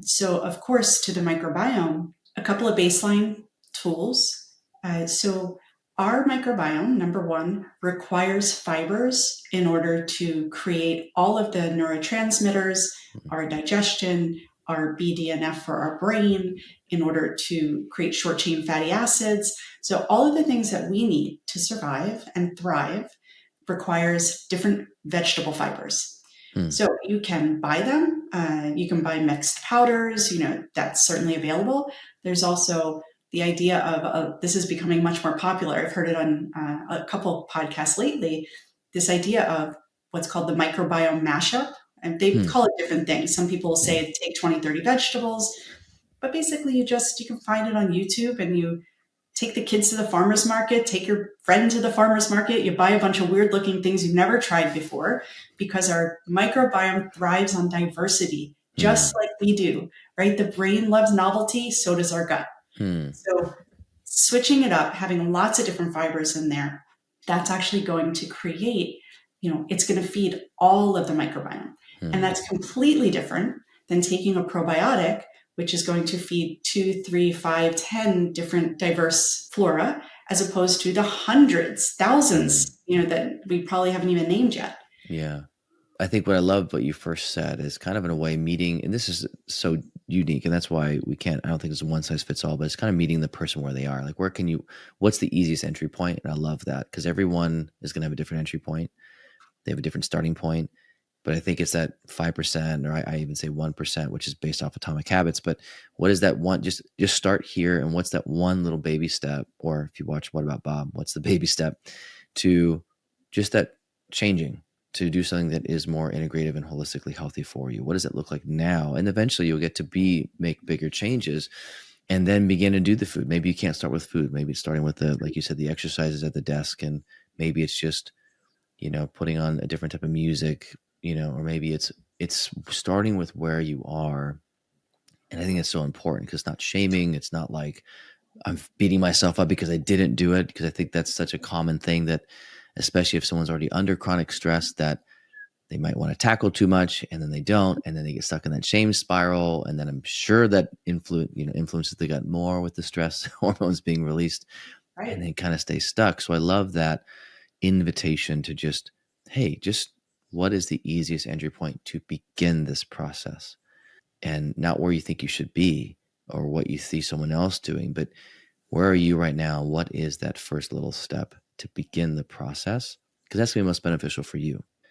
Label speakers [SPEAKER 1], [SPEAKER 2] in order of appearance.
[SPEAKER 1] So of course, to the microbiome, a couple of baseline tools. So our microbiome, number one, requires fibers in order to create all of the neurotransmitters, our digestion, our BDNF for our brain, in order to create short chain fatty acids. So all of the things that we need to survive and thrive requires different vegetable fibers. So you can buy them. You can buy mixed powders, that's certainly available. There's also the idea of this is becoming much more popular. I've heard it on a couple podcasts lately, this idea of what's called the microbiome mashup. And they call it different things. Some people say take 20, 30 vegetables, but basically you can find it on YouTube, and you take the kids to the farmer's market, take your friend to the farmer's market, you buy a bunch of weird looking things you've never tried before, because our microbiome thrives on diversity, just like we do, right? The brain loves novelty, so does our gut. So switching it up, having lots of different fibers in there, that's actually going to create, it's going to feed all of the microbiome. And that's completely different than taking a probiotic, which is going to feed 2, 3, 5, 10 different diverse flora, as opposed to the hundreds, thousands, that we probably haven't even named yet.
[SPEAKER 2] Yeah. I think what I love what you first said is kind of in a way meeting, and this is so unique, and that's why I don't think it's one size fits all, but it's kind of meeting the person where they are. Like, what's the easiest entry point? And I love that, because everyone is going to have a different entry point. They have a different starting point. But I think it's that 5%, or I even say 1%, which is based off Atomic Habits. But what is that one? Just start here. And what's that one little baby step? Or if you watch What About Bob, what's the baby step to just that changing, to do something that is more integrative and holistically healthy for you? What does it look like now? And eventually you'll get to make bigger changes, and then begin to do the food. Maybe you can't start with food. Maybe it's starting with like you said, the exercises at the desk. And maybe it's just, putting on a different type of music, or maybe it's starting with where you are. And I think it's so important, because it's not shaming. It's not like I'm beating myself up because I didn't do it, because I think that's such a common thing, that especially if someone's already under chronic stress, that they might want to tackle too much, and then they don't, and then they get stuck in that shame spiral. And then I'm sure that influences the gut more with the stress hormones being released, right, and they kind of stay stuck. So I love that invitation to just what is the easiest entry point to begin this process, and not where you think you should be or what you see someone else doing, but where are you right now? What is that first little step to begin the process? Because that's going to be most beneficial for you.